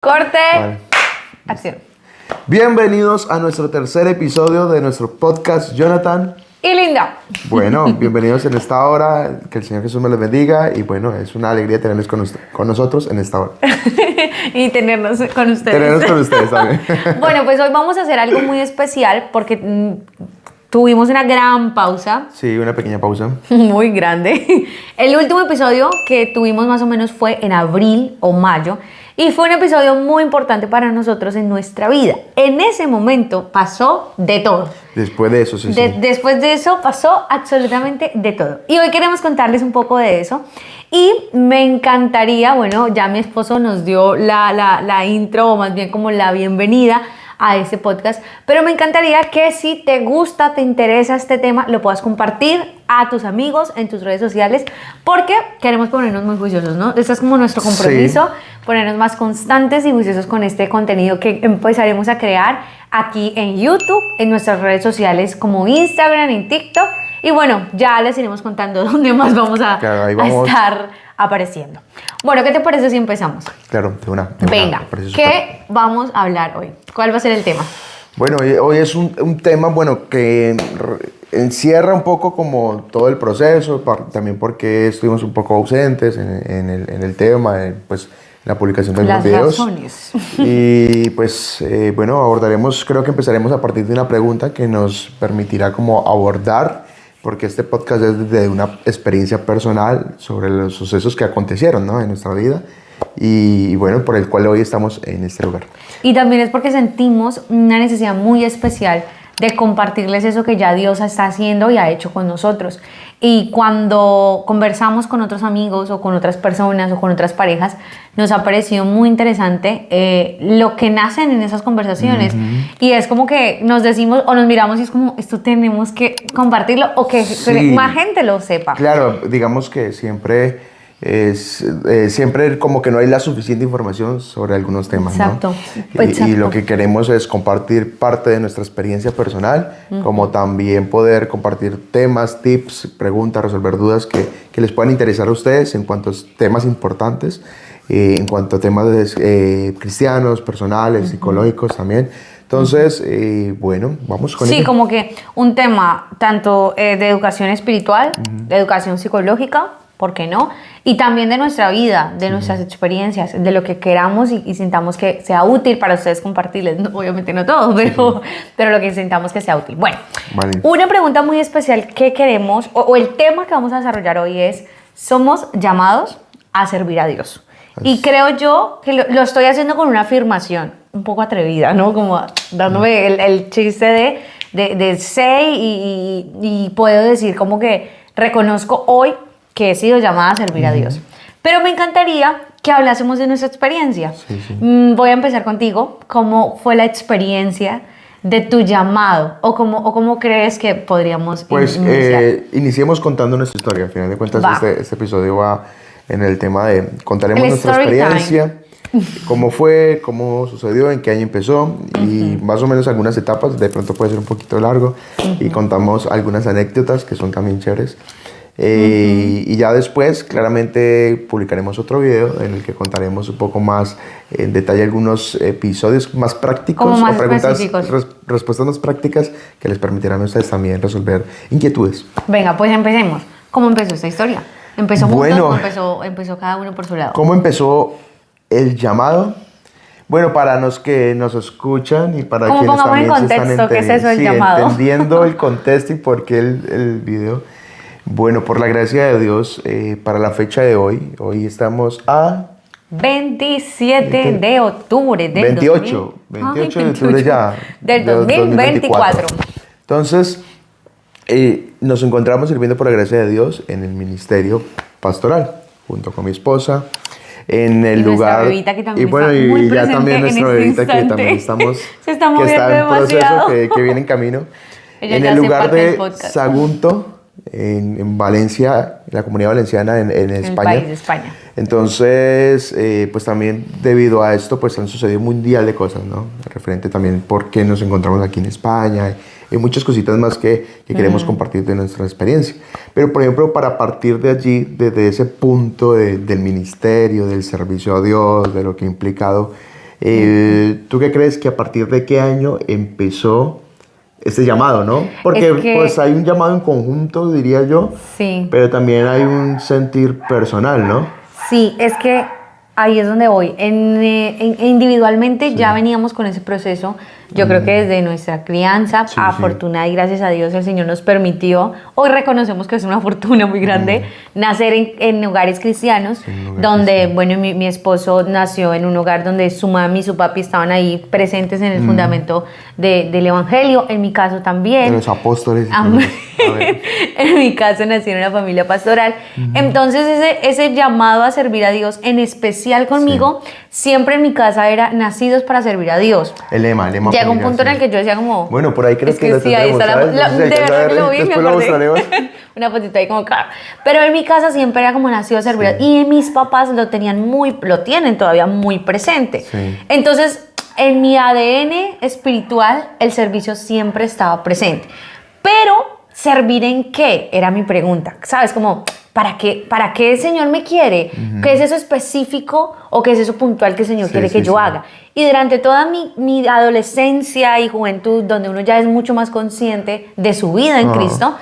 Corte. Vale. Acción. Bienvenidos a nuestro tercer episodio de nuestro podcast, Jonathan. Y Linda. Bueno, bienvenidos en esta hora, que el Señor Jesús me los bendiga y bueno, es una alegría tenerlos con nosotros en esta hora. Y tenernos con ustedes. Tenerlos con ustedes también. Bueno, pues hoy vamos a hacer algo muy especial porque tuvimos una gran pausa. Sí, una pequeña pausa. Muy grande. El último episodio que tuvimos más o menos fue en abril o mayo. Y fue un episodio muy importante para nosotros en nuestra vida. En ese momento pasó de todo. Después de eso, sí. Después de eso pasó absolutamente de todo. Y hoy queremos contarles un poco de eso. Y me encantaría, bueno, ya mi esposo nos dio la intro, o más bien como la bienvenida a este podcast, pero me encantaría que si te gusta, te interesa este tema, lo puedas compartir a tus amigos en tus redes sociales, porque queremos ponernos muy juiciosos, ¿no? Este es como nuestro compromiso, sí. Ponernos más constantes y juiciosos con este contenido que empezaremos a crear aquí en YouTube, en nuestras redes sociales como Instagram, en TikTok, y bueno, ya les iremos contando dónde más vamos a estar apareciendo. Bueno, ¿qué te parece si empezamos? Claro, de una. Venga, ¿qué vamos a hablar hoy? ¿Cuál va a ser el tema? Bueno, hoy es un tema, bueno, que encierra un poco como todo el proceso, también porque estuvimos un poco ausentes en el tema, pues la publicación de los videos. Las razones. Y pues, bueno, creo que empezaremos a partir de una pregunta que nos permitirá como abordar, porque este podcast es de una experiencia personal sobre los sucesos que acontecieron, ¿no?, en nuestra vida y bueno, por el cual hoy estamos en este lugar. Y también es porque sentimos una necesidad muy especial de compartirles eso que ya Dios está haciendo y ha hecho con nosotros. Y cuando conversamos con otros amigos o con otras personas o con otras parejas, nos ha parecido muy interesante lo que nacen en esas conversaciones. Y es como que nos decimos o nos miramos y es como, esto tenemos que compartirlo o que más gente lo sepa. Claro, digamos que siempre como que no hay la suficiente información sobre algunos temas. Exacto. ¿No? Y lo que queremos es compartir parte de nuestra experiencia personal, como también poder compartir temas, tips, preguntas, resolver dudas que les puedan interesar a ustedes en cuanto a temas importantes, en cuanto a temas cristianos, personales, psicológicos también. Entonces, bueno, vamos con ello. Sí, como que un tema tanto de educación espiritual, de educación psicológica, ¿por qué no? Y también de nuestra vida, de nuestras experiencias, de lo que queramos y sintamos que sea útil para ustedes compartirles. No, obviamente no todo, pero lo que sintamos que sea útil. Bueno, vale. Una pregunta muy especial que queremos, o el tema que vamos a desarrollar hoy es, ¿somos llamados a servir a Dios? Y creo yo que lo estoy haciendo con una afirmación un poco atrevida, ¿no? Como dándome el chiste de sé y puedo decir como que reconozco hoy que he sido llamada a servir a Dios. Pero me encantaría que hablásemos de nuestra experiencia. Sí. Voy a empezar contigo. ¿Cómo fue la experiencia de tu llamado? ¿O cómo crees que podríamos iniciar? Iniciemos contando nuestra historia. Al final de cuentas, este episodio va en el tema de contaremos nuestra experiencia, cómo fue, cómo sucedió, en qué año empezó y más o menos algunas etapas. De pronto puede ser un poquito largo y contamos algunas anécdotas que son también chéveres. Y ya después claramente publicaremos otro video en el que contaremos un poco más en detalle algunos episodios más prácticos más o preguntas, respuestas más prácticas que les permitirán a ustedes también resolver inquietudes. Venga, pues empecemos. ¿Cómo empezó esta historia? ¿Empezó juntos o empezó cada uno por su lado? ¿Cómo empezó el llamado? Bueno, para los que nos escuchan y para quienes también se están ¿qué es eso del llamado? Entendiendo el contexto y por qué el video. Bueno, por la gracia de Dios, para la fecha de hoy estamos a 27 de octubre del 28 de octubre ya del 2024. Entonces, nos encontramos sirviendo por la gracia de Dios en el ministerio pastoral, junto con mi esposa, en el lugar. Bebita que también y bueno, y ya también nuestra bebita que también estamos, se está moviendo que está en demasiado. proceso, que viene en camino. En el lugar de Sagunto, en Valencia, en la Comunidad Valenciana, en España. El país de España. Entonces, pues también debido a esto, pues han sucedido un mundial de cosas, ¿no? Referente también por qué nos encontramos aquí en España y muchas cositas más que queremos compartir de nuestra experiencia. Pero, por ejemplo, para partir de allí, desde ese punto del ministerio, del servicio a Dios, de lo que ha implicado ¿Tú qué crees que a partir de qué año empezó este llamado, no? Porque pues hay un llamado en conjunto, diría yo, sí. Pero también hay un sentir personal, ¿no? Sí, es que ahí es donde voy. Individualmente ya veníamos con ese proceso. Yo creo que desde nuestra crianza, afortunada y gracias a Dios, el Señor nos permitió, hoy reconocemos que es una fortuna muy grande, nacer en hogares cristianos, donde, bueno, mi esposo nació en un hogar donde su mami y su papi estaban ahí presentes en el fundamento del Evangelio, en mi caso también. De los apóstoles. En mi caso nací en una familia pastoral. Entonces ese llamado a servir a Dios, en especial conmigo, siempre en mi casa era nacidos para servir a Dios. El lema. Llegó un punto en el que yo decía como... Bueno, por ahí creo que sí, ahí está de verdad que lo vi, me acordé. Una fotito ahí como claro. Pero en mi casa siempre era como nacido a servir a Dios. Y mis papás lo tienen todavía muy presente. Sí. Entonces, en mi ADN espiritual, el servicio siempre estaba presente. Pero, ¿servir en qué? Era mi pregunta. ¿Sabes? Como... ¿Para qué el Señor me quiere? ¿Qué es eso específico o qué es eso puntual que el Señor quiere que yo haga? Y durante toda mi adolescencia y juventud, donde uno ya es mucho más consciente de su vida en Cristo,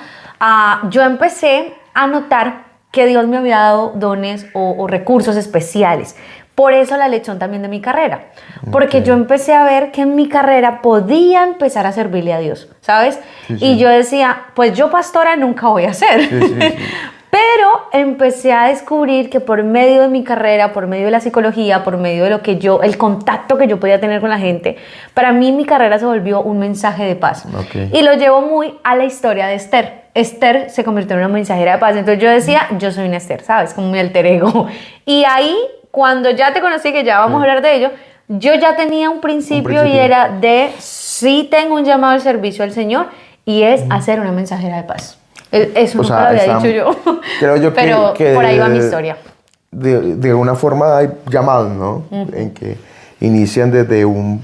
yo empecé a notar que Dios me había dado dones o recursos especiales. Por eso la elección también de mi carrera. Porque yo empecé a ver que en mi carrera podía empezar a servirle a Dios, ¿sabes? Y yo decía, pues yo pastora nunca voy a ser. Pero empecé a descubrir que por medio de mi carrera, por medio de la psicología, por medio de el contacto que yo podía tener con la gente, para mí mi carrera se volvió un mensaje de paz. Y lo llevo muy a la historia de Esther. Esther se convirtió en una mensajera de paz. Entonces yo decía, yo soy una Esther, ¿sabes? Como mi alter ego. Y ahí, cuando ya te conocí, que ya vamos a hablar de ello, yo ya tenía un principio y era de, sí tengo un llamado al servicio al Señor y es hacer una mensajera de paz. Eso nunca lo había dicho yo. Creo yo pero que por ahí va mi historia. De alguna forma hay llamados, ¿no? En que inician desde un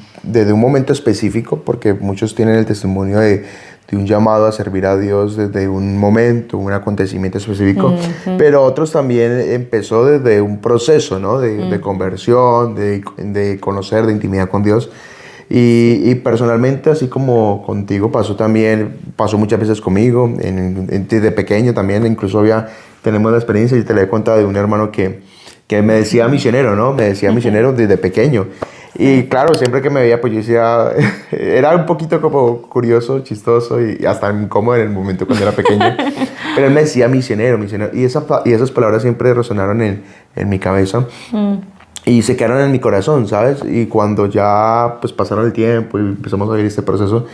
momento específico, porque muchos tienen el testimonio de un llamado a servir a Dios desde un momento, un acontecimiento específico, pero otros también empezó desde un proceso, ¿no? De conversión, de conocer, de intimidad con Dios. Y personalmente, así como contigo, pasó muchas veces conmigo, desde pequeño también, incluso tenemos la experiencia, y te la he contado de un hermano que me decía misionero, ¿no? Me decía misionero desde pequeño. Y claro, siempre que me veía, pues yo decía, era un poquito como curioso, chistoso y hasta incómodo en el momento cuando era pequeño. Pero él me decía misionero. Y esas palabras siempre resonaron en mi cabeza. Y se quedaron en mi corazón, ¿sabes? Y cuando ya pues pasaron el tiempo y empezamos a vivir este proceso,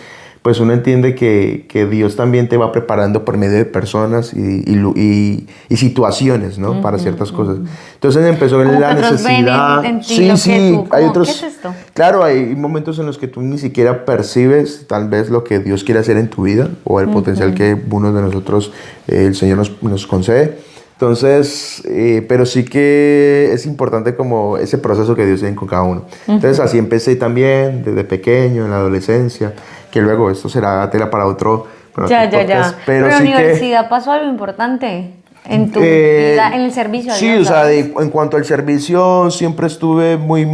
pues uno entiende que Dios también te va preparando por medio de personas y situaciones, ¿no? Para ciertas cosas. Entonces empezó la necesidad. Hay otros. ¿Qué es esto? Claro, hay momentos en los que tú ni siquiera percibes tal vez lo que Dios quiere hacer en tu vida o el potencial que uno de nosotros, el Señor nos concede. Entonces, pero sí que es importante como ese proceso que Dios tiene con cada uno. Entonces, así empecé también, desde pequeño, en la adolescencia, que luego esto será tela para otro podcast. Pero en la universidad pasó algo importante en tu vida, en el servicio. Sí, Dios, o sea, en cuanto al servicio, siempre estuve muy,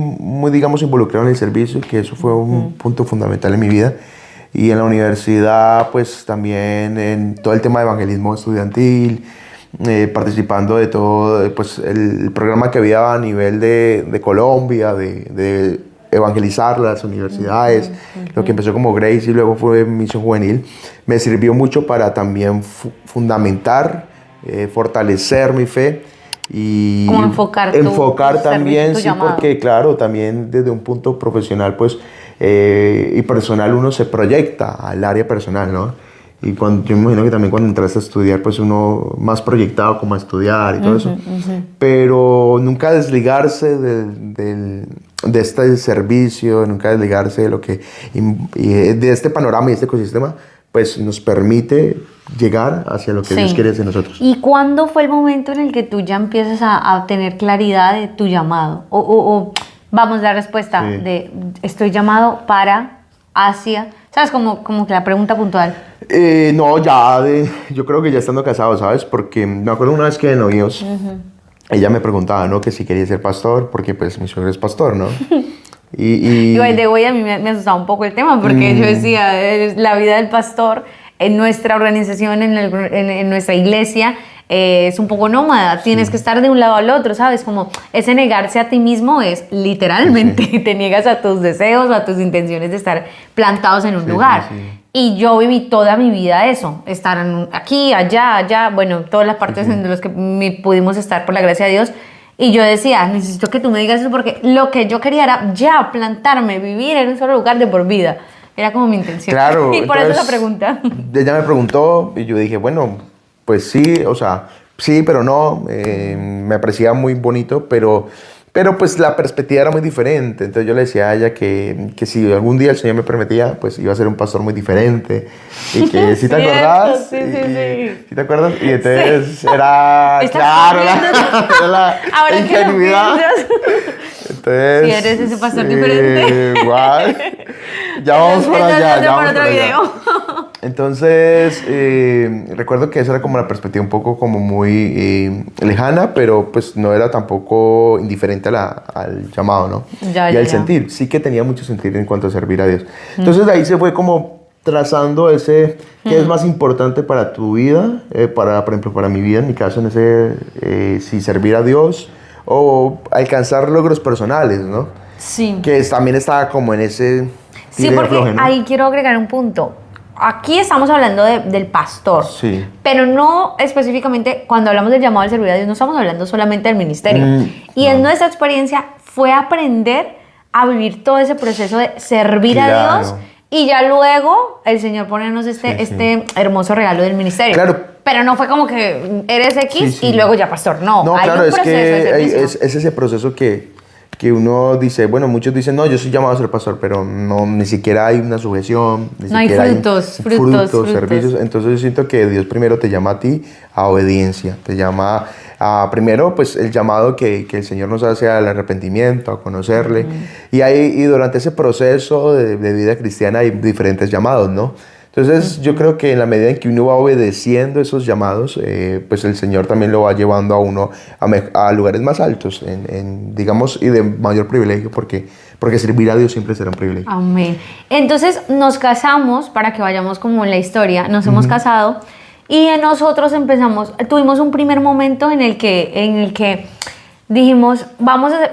digamos, involucrado en el servicio, que eso fue un punto fundamental en mi vida. Y en la universidad, pues también en todo el tema de evangelismo estudiantil, participando de todo pues, el programa que había a nivel de Colombia, de evangelizar las universidades, lo que empezó como Grace y luego fue Misión Juvenil, me sirvió mucho para también fundamentar, fortalecer mi fe y como enfocar también, sí, llamado. Porque claro, también desde un punto profesional pues, y personal uno se proyecta al área personal, ¿no? Y yo me imagino que también cuando entraste a estudiar, pues uno más proyectado como a estudiar y todo eso. Pero nunca desligarse de este servicio, nunca desligarse de lo que... de este panorama y este ecosistema, pues nos permite llegar hacia lo que Dios quiere de nosotros. ¿Y cuándo fue el momento en el que tú ya empiezas a tener claridad de tu llamado? O vamos, la respuesta de estoy llamado para, hacia... ¿Sabes? Como que la pregunta puntual. No, yo creo que ya estando casado, ¿sabes? Porque me acuerdo una vez que de novios, ella me preguntaba, ¿no? Que si quería ser pastor, porque pues mi suegro es pastor, ¿no? Y by the way, a mí me asustaba un poco el tema, porque yo decía, la vida del pastor en nuestra organización, en nuestra iglesia, es un poco nómada, tienes que estar de un lado al otro, ¿sabes? Como ese negarse a ti mismo es literalmente, te niegas a tus deseos, a tus intenciones de estar plantados en un lugar. Y yo viví toda mi vida eso, estar aquí, allá, bueno, todas las partes en las que pudimos estar por la gracia de Dios. Y yo decía, necesito que tú me digas eso porque lo que yo quería era ya plantarme, vivir en un solo lugar de por vida. Era como mi intención. Claro. Y por eso la pregunta. Ella me preguntó y yo dije, bueno, pues sí, o sea, sí, pero no. Me parecía muy bonito, pero pues la perspectiva era muy diferente. Entonces yo le decía a ella que si algún día el Señor me permitía, pues iba a ser un pastor muy diferente. Y que si te acordás. Sí. ¿Sí te acuerdas? Y entonces era, claro, era la ingenuidad. Entonces, si eres ese pastor diferente. Igual. Ya vamos para allá. Ya vamos otro para video. allá. Entonces, recuerdo que esa era como la perspectiva un poco como muy lejana, pero pues no era tampoco indiferente al llamado, ¿no? Y al sentir. Sí que tenía mucho sentir en cuanto a servir a Dios. Entonces, de ahí se fue como trazando ese qué es más importante para tu vida, por ejemplo, para mi vida, en mi caso, en ese, si servir a Dios o alcanzar logros personales, ¿no? Sí. Que también estaba como en ese... Sí, porque ahí quiero agregar un punto. Aquí estamos hablando del pastor, sí, pero no específicamente cuando hablamos del llamado al servir a Dios, no estamos hablando solamente del ministerio. Y en nuestra experiencia fue aprender a vivir todo ese proceso de servir a Dios y ya luego el Señor ponernos este hermoso regalo del ministerio. Claro. Pero no fue como que eres X y luego ya pastor. No, hay claro, un proceso de servicio. es ese proceso que uno dice, bueno, muchos dicen, no, yo soy llamado a ser pastor, pero no, ni siquiera hay una sujeción, no hay frutos, servicios. Entonces yo siento que Dios primero te llama a ti a obediencia, te llama a, primero, pues el llamado que el Señor nos hace al arrepentimiento, a conocerle. Y durante ese proceso de vida cristiana hay diferentes llamados, ¿no? Entonces yo creo que en la medida en que uno va obedeciendo esos llamados, pues el Señor también lo va llevando a uno a lugares más altos, digamos, y de mayor privilegio, porque servir a Dios siempre será un privilegio. Amén. Entonces nos casamos, para que vayamos como en la historia, nos hemos casado y nosotros tuvimos un primer momento en el que dijimos,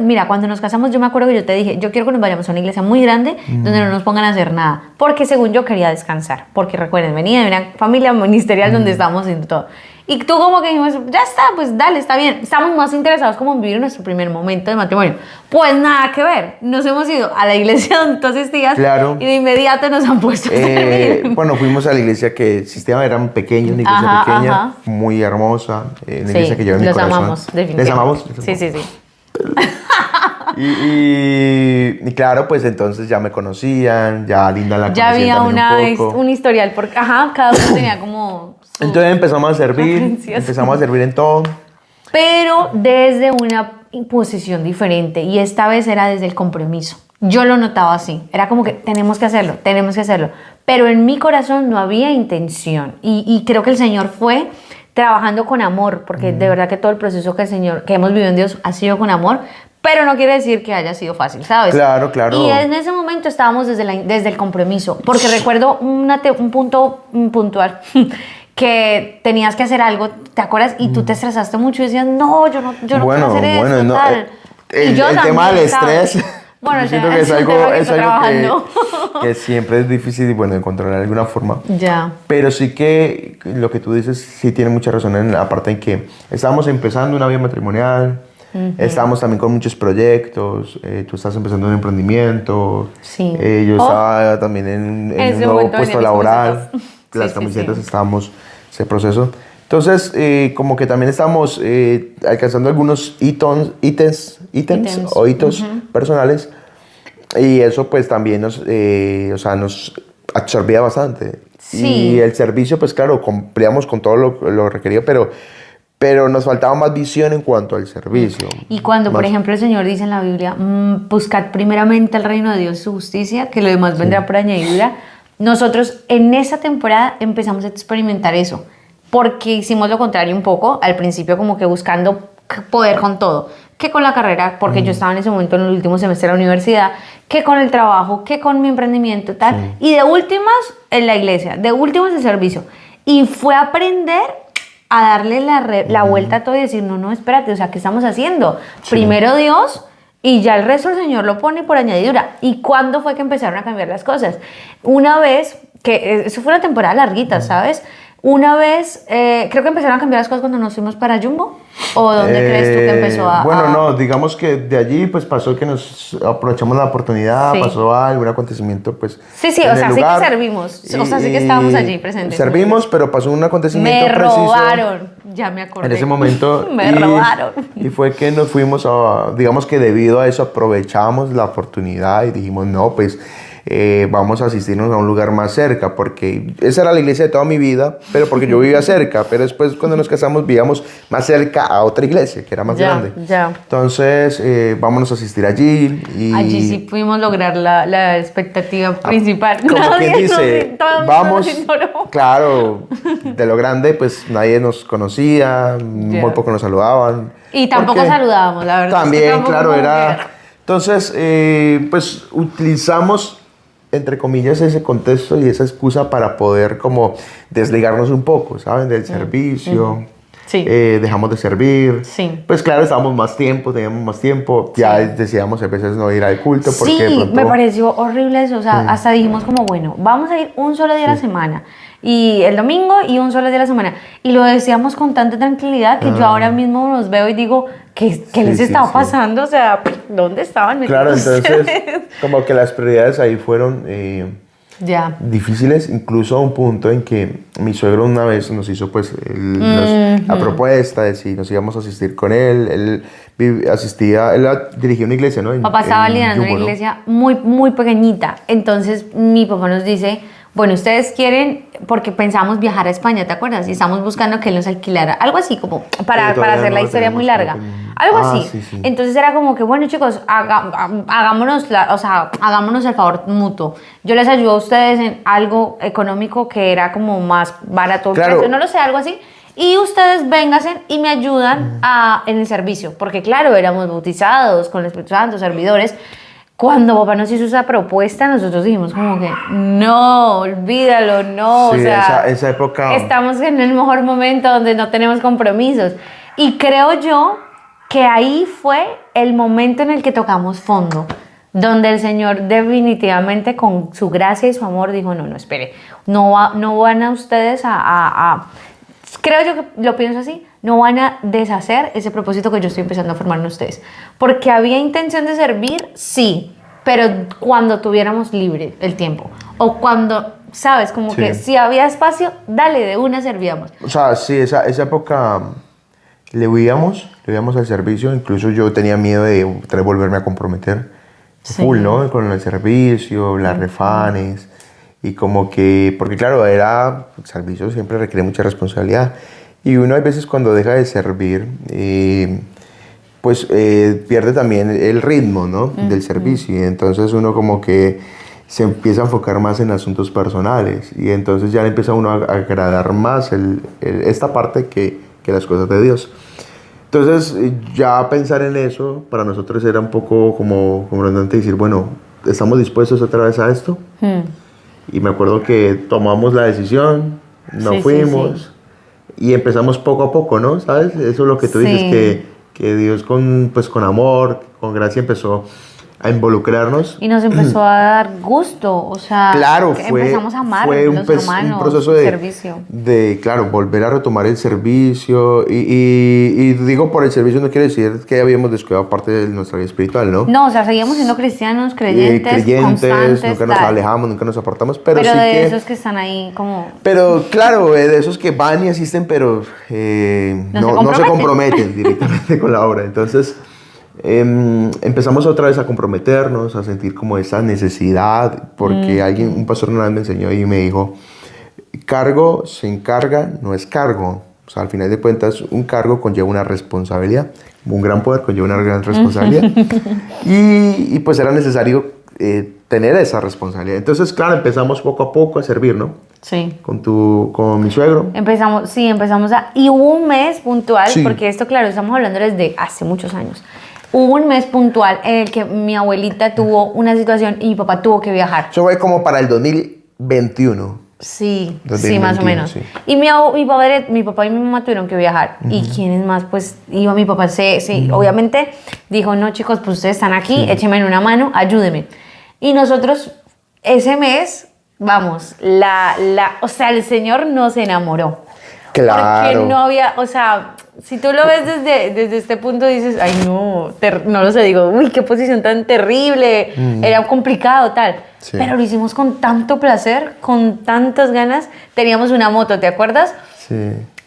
mira, cuando nos casamos yo me acuerdo que yo te dije, yo quiero que nos vayamos a una iglesia muy grande donde no nos pongan a hacer nada, porque según yo quería descansar, porque recuerden, venía de una familia ministerial donde estábamos haciendo todo. Y tú como que dijimos, ya está, pues dale, está bien. Estamos más interesados como en vivir nuestro primer momento de matrimonio. Pues nada que ver, nos hemos ido a la iglesia donde tú asistías y de inmediato nos han puesto a servir. Bueno, fuimos a la iglesia que el sistema era pequeño, una iglesia pequeña, muy hermosa, una iglesia que lleva en mi corazón. Amamos, definitivamente. ¿Les amamos? Sí. Y claro, pues entonces ya me conocían, ya Linda la conocía ya había un poco. un historial, porque cada uno tenía como... Entonces empezamos a servir en todo. Pero desde una posición diferente, y esta vez era desde el compromiso. Yo lo notaba así, era como que tenemos que hacerlo, pero en mi corazón no había intención, y creo que el Señor fue trabajando con amor, porque de verdad que todo el proceso que hemos vivido en Dios ha sido con amor, pero no quiere decir que haya sido fácil, ¿sabes? Claro. Y en ese momento estábamos desde el compromiso, porque recuerdo un punto puntual que tenías que hacer algo, ¿te acuerdas? Y tú te estresaste mucho y decías, no, yo no quiero hacer eso, tal. El tema del estrés, bueno, yo siento que es algo que siempre es difícil de controlar de alguna forma. Ya. Pero sí que lo que tú dices sí tiene mucha razón en la parte en que estábamos empezando una vida matrimonial, estábamos también con muchos proyectos, tú estás empezando un emprendimiento, yo estaba también en un nuevo puesto laboral, las camisetas estábamos en ese proceso. Entonces, como que también estamos alcanzando algunos ítems personales, y eso pues también nos absorbía bastante. Y el servicio, pues claro, cumplíamos con todo lo requerido, pero nos faltaba más visión en cuanto al servicio. Y cuando, por ejemplo, el Señor dice en la Biblia, buscad primeramente el reino de Dios y su justicia, que lo demás vendrá por añadidura, nosotros en esa temporada empezamos a experimentar eso, porque hicimos lo contrario un poco, al principio como que buscando poder con todo, que con la carrera, porque yo estaba en ese momento en el último semestre de la universidad, que con el trabajo, que con mi emprendimiento, tal. Sí. Y de últimas, en la iglesia, de últimas, el servicio. Y fue aprender a darle la vuelta a todo y decir, no, espérate, o sea, ¿qué estamos haciendo? Sí. Primero Dios, y ya el resto el Señor lo pone por añadidura. ¿Y cuándo fue que empezaron a cambiar las cosas? Una vez, que eso fue una temporada larguita, ¿sabes? Una vez, creo que empezaron a cambiar las cosas cuando nos fuimos para Jumbo. ¿O dónde crees tú que empezó a...? Bueno, no, digamos que de allí pues pasó que nos aprovechamos la oportunidad, sí. Pasó algún acontecimiento pues sí, o sea, sí que servimos, o sea, sí que estábamos allí presentes. Servimos, pero pasó un acontecimiento preciso. Me robaron, ya me acordé. En ese momento. Me robaron. Y fue que nos fuimos a, digamos que debido a eso aprovechamos la oportunidad y dijimos, no, pues... vamos a asistirnos a un lugar más cerca, porque esa era la iglesia de toda mi vida, pero porque yo vivía cerca, pero después cuando nos casamos vivíamos más cerca a otra iglesia, que era más grande. Entonces, vámonos a asistir allí. Y allí sí pudimos lograr la expectativa principal. Como quien dice, vamos, claro, de lo grande, pues nadie nos conocía, muy poco nos saludaban. Y tampoco saludábamos, la verdad. También, es que claro, era... Entonces, pues utilizamos entre comillas, ese contexto y esa excusa para poder como desligarnos un poco, ¿saben? Del servicio. Sí. Dejamos de servir. Sí. Pues claro, estábamos más tiempo, teníamos más tiempo. Ya decíamos a veces no ir al culto porque de pronto... me pareció horrible eso. O sea, hasta dijimos como, bueno, vamos a ir un solo día a la semana. Y el domingo y un solo día a la semana. Y lo decíamos con tanta tranquilidad que yo ahora mismo los veo y digo, ¿qué les estaba pasando? O sea, ¿dónde estaban metidos? Claro, entonces, como que las prioridades ahí fueron difíciles, incluso a un punto en que mi suegro una vez nos hizo pues la propuesta de si nos íbamos a asistir con él. Él dirigía una iglesia, ¿no? Papá estaba liderando una iglesia muy, muy pequeñita. Entonces, mi papá nos dice... Bueno, ustedes quieren, porque pensamos viajar a España, ¿te acuerdas? Y estamos buscando que él nos alquilara, algo así, como para hacer la historia muy larga. Algo así. Sí. Entonces era como que, bueno, chicos, hagámonos el favor mutuo. Yo les ayudo a ustedes en algo económico que era como más barato. Claro. No lo sé, algo así. Y ustedes vénganse y me ayudan en el servicio. Porque claro, éramos bautizados con el Espíritu Santo, servidores. Cuando papá nos hizo esa propuesta, nosotros dijimos como que, no, olvídalo, no. Sí, o sea, esa época... Estamos en el mejor momento donde no tenemos compromisos. Y creo yo que ahí fue el momento en el que tocamos fondo, donde el Señor definitivamente con su gracia y su amor dijo, no, espere, no van a ustedes creo yo que lo pienso así, no van a deshacer ese propósito que yo estoy empezando a formar en ustedes. Porque había intención de servir, sí, pero cuando tuviéramos libre el tiempo. O cuando, ¿sabes? Como que si había espacio, dale, de una servíamos. O sea, sí, esa época le huíamos al servicio. Incluso yo tenía miedo de volverme a comprometer. Full, ¿no? Con el servicio, las refanes. Y como que, porque claro, el servicio siempre requiere mucha responsabilidad. Y uno a veces cuando deja de servir, pierde también el ritmo, ¿no? Del servicio. Y entonces uno como que se empieza a enfocar más en asuntos personales. Y entonces ya le empieza a uno a agradar más esta parte que las cosas de Dios. Entonces ya pensar en eso para nosotros era un poco como redundante decir, bueno, ¿estamos dispuestos otra vez a esto? Y me acuerdo que tomamos la decisión, nos fuimos y empezamos poco a poco, ¿no? ¿Sabes? Eso es lo que tú dices, que Dios con amor, con gracia empezó a involucrarnos. Y nos empezó a dar gusto, o sea, claro, empezamos a amar fue los hermanos, un proceso servicio. Claro, volver a retomar el servicio. Y digo por el servicio no quiere decir que habíamos descuidado parte de nuestra vida espiritual, ¿no? No, o sea, seguíamos siendo cristianos, creyentes, constantes, nunca nos alejamos, nunca nos apartamos, pero sí de esos que están ahí como... Pero claro, de esos que van y asisten, pero no se comprometen directamente con la obra. Entonces... empezamos otra vez a comprometernos, a sentir como esa necesidad, porque un pastor una vez me enseñó y me dijo, cargo sin carga no es cargo. O sea, al final de cuentas, un cargo conlleva una responsabilidad, un gran poder conlleva una gran responsabilidad. y pues era necesario tener esa responsabilidad. Entonces, claro, empezamos poco a poco a servir, ¿no? Sí. Con mi suegro. Empezamos y hubo un mes puntual, porque esto, claro, estamos hablando desde hace muchos años. Hubo un mes puntual en el que mi abuelita tuvo una situación y mi papá tuvo que viajar. Eso fue como para el 2021. Sí, 2021, sí, más o menos. Sí. Y mi papá y mi mamá tuvieron que viajar. ¿Y quiénes más? Pues iba mi papá. Obviamente dijo, no chicos, pues ustedes están aquí, échenme una mano, ayúdenme. Y nosotros ese mes, vamos, o sea, el Señor nos enamoró. Claro. Porque no había, o sea, si tú lo ves desde este punto dices, ay no, no lo sé, digo, uy, qué posición tan terrible, era complicado, tal. Sí. Pero lo hicimos con tanto placer, con tantas ganas. Teníamos una moto, ¿te acuerdas? Sí.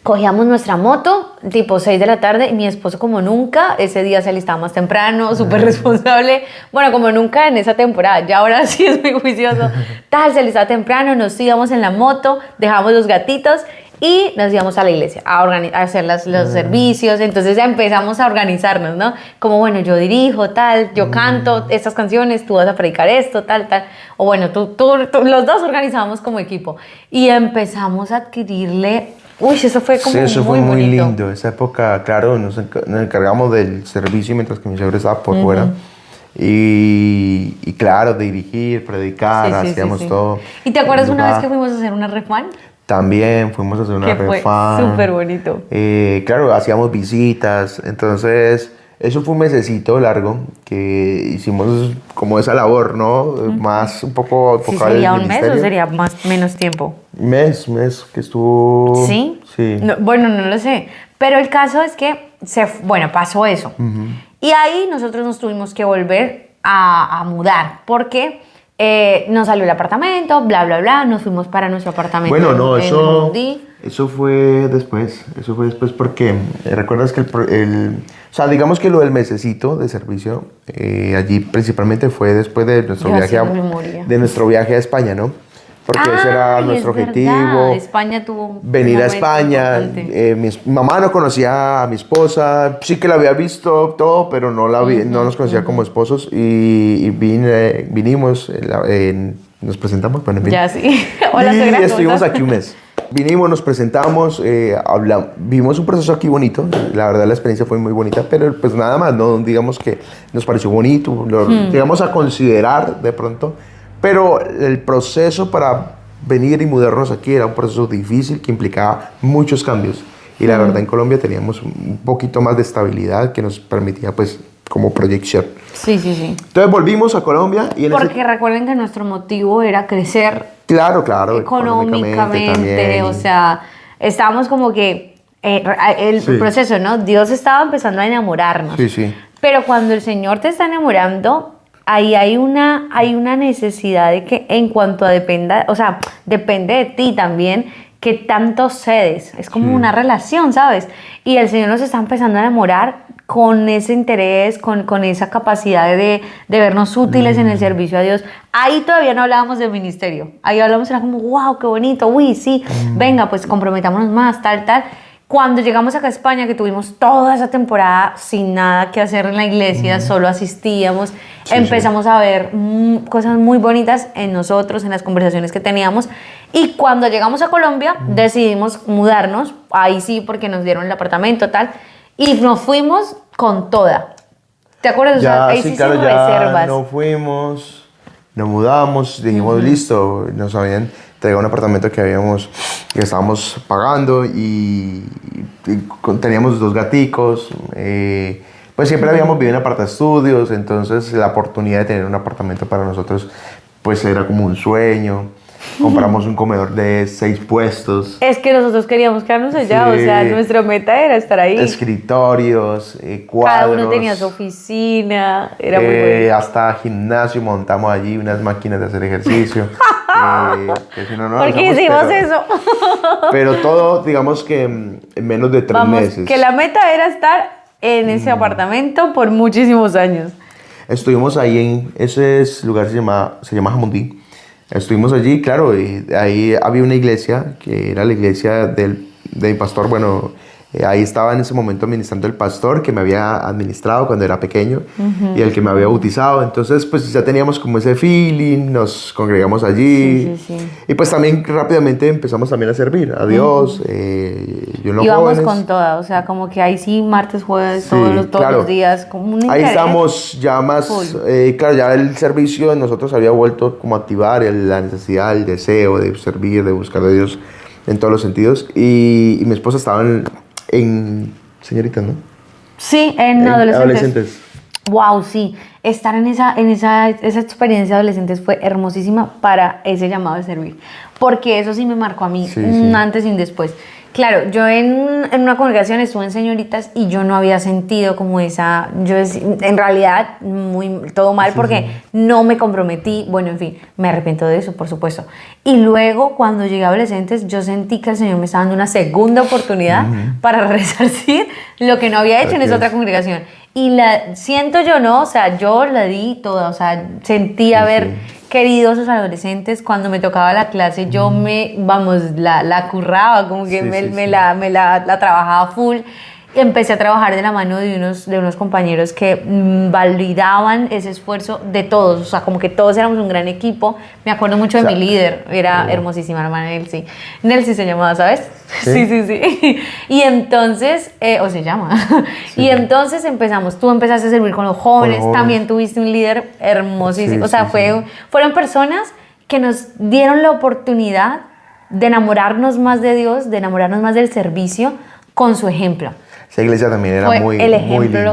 Cogíamos nuestra moto, tipo 6 de la tarde, y mi esposo como nunca, ese día se alistaba más temprano, súper responsable, bueno, como nunca en esa temporada, ya ahora sí es muy juicioso, tal, se alistaba temprano, nos íbamos en la moto, dejábamos los gatitos, y nos íbamos a la iglesia a hacer los servicios. Entonces ya empezamos a organizarnos, ¿no? Como, bueno, yo dirijo, tal, yo canto estas canciones, tú vas a predicar esto, tal. O bueno, los dos organizábamos como equipo. Y empezamos a adquirirle... Uy, eso fue como eso fue muy bonito. lindo. Esa época, claro, nos encargamos del servicio mientras que mi suegro estaba por fuera. Y claro, dirigir, predicar, hacíamos todo. ¿Y te acuerdas una vez que fuimos a hacer una refán? También fuimos a hacer una refán. Fue súper bonito. Claro, hacíamos visitas. Entonces, eso fue un mesecito largo que hicimos como esa labor, ¿no? Más un poco enfocada ¿Sería un mes o sería menos tiempo? Mes que estuvo... ¿Sí? Sí. No, bueno, no lo sé. Pero el caso es que, pasó eso. Y ahí nosotros nos tuvimos que volver a mudar porque... nos salió el apartamento, bla, bla, bla, nos fuimos para nuestro apartamento. Bueno, no, eso fue después. Eso fue después porque recuerdas que o sea, digamos que lo del mesecito de servicio allí principalmente fue después de nuestro viaje a España, ¿no? Porque ese era nuestro objetivo. España tuvo venir a España. Mi mamá no conocía a mi esposa. Sí que la había visto todo, pero no nos conocía como esposos. Y vinimos, nos presentamos. Bueno, ya sí. Hola, y estuvimos aquí un mes. Vinimos, nos presentamos, vimos un proceso aquí bonito. La verdad, la experiencia fue muy bonita, pero pues nada más, ¿no? Digamos que nos pareció bonito. Llegamos a considerar de pronto. Pero el proceso para venir y mudarnos aquí era un proceso difícil que implicaba muchos cambios. Y la verdad en Colombia teníamos un poquito más de estabilidad que nos permitía pues como proyección. Sí. Entonces volvimos a Colombia. Porque recuerden que nuestro motivo era crecer. Claro. Económicamente. O sea, estábamos como que el proceso, ¿no? Dios estaba empezando a enamorarnos. Sí. Pero cuando el Señor te está enamorando... Ahí hay una necesidad de que en cuanto a depende de ti también que tanto cedes. Es como una relación, ¿sabes? Y el Señor nos está empezando a enamorar con ese interés, con esa capacidad de vernos útiles en el servicio a Dios. Ahí todavía no hablábamos del ministerio. Ahí hablábamos, era como, wow, qué bonito, uy, sí, venga, pues comprometámonos más, tal. Cuando llegamos acá a España, que tuvimos toda esa temporada sin nada que hacer en la iglesia, solo asistíamos, empezamos a ver cosas muy bonitas en nosotros, en las conversaciones que teníamos. Y cuando llegamos a Colombia, decidimos mudarnos, ahí sí, porque nos dieron el apartamento, tal, y nos fuimos con toda. ¿Te acuerdas? Ahí sí hicimos reservas. Nos fuimos, nos mudamos, dijimos, listo, nos habían entregado un apartamento que estábamos pagando y teníamos 2 gaticos. Pues siempre habíamos vivido en apartaestudios, entonces la oportunidad de tener un apartamento para nosotros pues era como un sueño. Compramos un comedor de 6 puestos. Es que nosotros queríamos quedarnos allá, o sea, nuestra meta era estar ahí. Escritorios, cuadros. Cada uno tenía su oficina, era muy bueno. Hasta gimnasio montamos allí, unas máquinas de hacer ejercicio. Que si no, ¿por qué hicimos eso? Pero todo, digamos que en menos de 3 meses. Que la meta era estar en ese apartamento por muchísimos años. Estuvimos ahí en ese lugar, se llama Jamundí. Estuvimos allí, claro, y ahí había una iglesia, que era la iglesia del pastor, bueno, Ahí estaba en ese momento administrando el pastor que me había administrado cuando era pequeño y el que me había bautizado. Entonces, pues ya teníamos como ese feeling, nos congregamos allí. Y pues también rápidamente empezamos también a servir a Dios. Yo en los íbamos jóvenes. con toda, o sea, como que ahí sí, martes, jueves, todos los días, como un interés. Ahí estamos ya más, claro, ya el servicio de nosotros había vuelto como a activar la necesidad, el deseo de servir, de buscar a Dios en todos los sentidos. Y mi esposa estaba en señoritas, ¿no? Sí, en adolescentes. Wow, sí. Estar en esa experiencia de adolescentes fue hermosísima para ese llamado de servir. Porque eso sí me marcó a mí, un antes y un después. Claro, yo en una congregación estuve en señoritas y yo no había sentido como esa... en realidad, todo mal porque no me comprometí. Bueno, en fin, me arrepiento de eso, por supuesto. Y luego, cuando llegué a adolescentes, yo sentí que el Señor me estaba dando una segunda oportunidad para resarcir lo que no había hecho en esa otra congregación. Y siento yo, ¿no? O sea, yo la di toda, o sea, sentí haber querido a esos adolescentes. Cuando me tocaba la clase, yo la curraba, como que la trabajaba full. Y empecé a trabajar de la mano de unos compañeros que validaban ese esfuerzo de todos, o sea, como que todos éramos un gran equipo. Me acuerdo mucho de mi líder, era hermosísima, hermana Nelcy. Nelcy se llamaba, ¿sabes? Sí. Y entonces, o se llama. Y entonces tú empezaste a servir con los jóvenes, también tuviste un líder hermosísimo. O sea, fueron personas que nos dieron la oportunidad de enamorarnos más de Dios, de enamorarnos más del servicio con su ejemplo. Esa iglesia también era fue muy el ejemplo muy linda.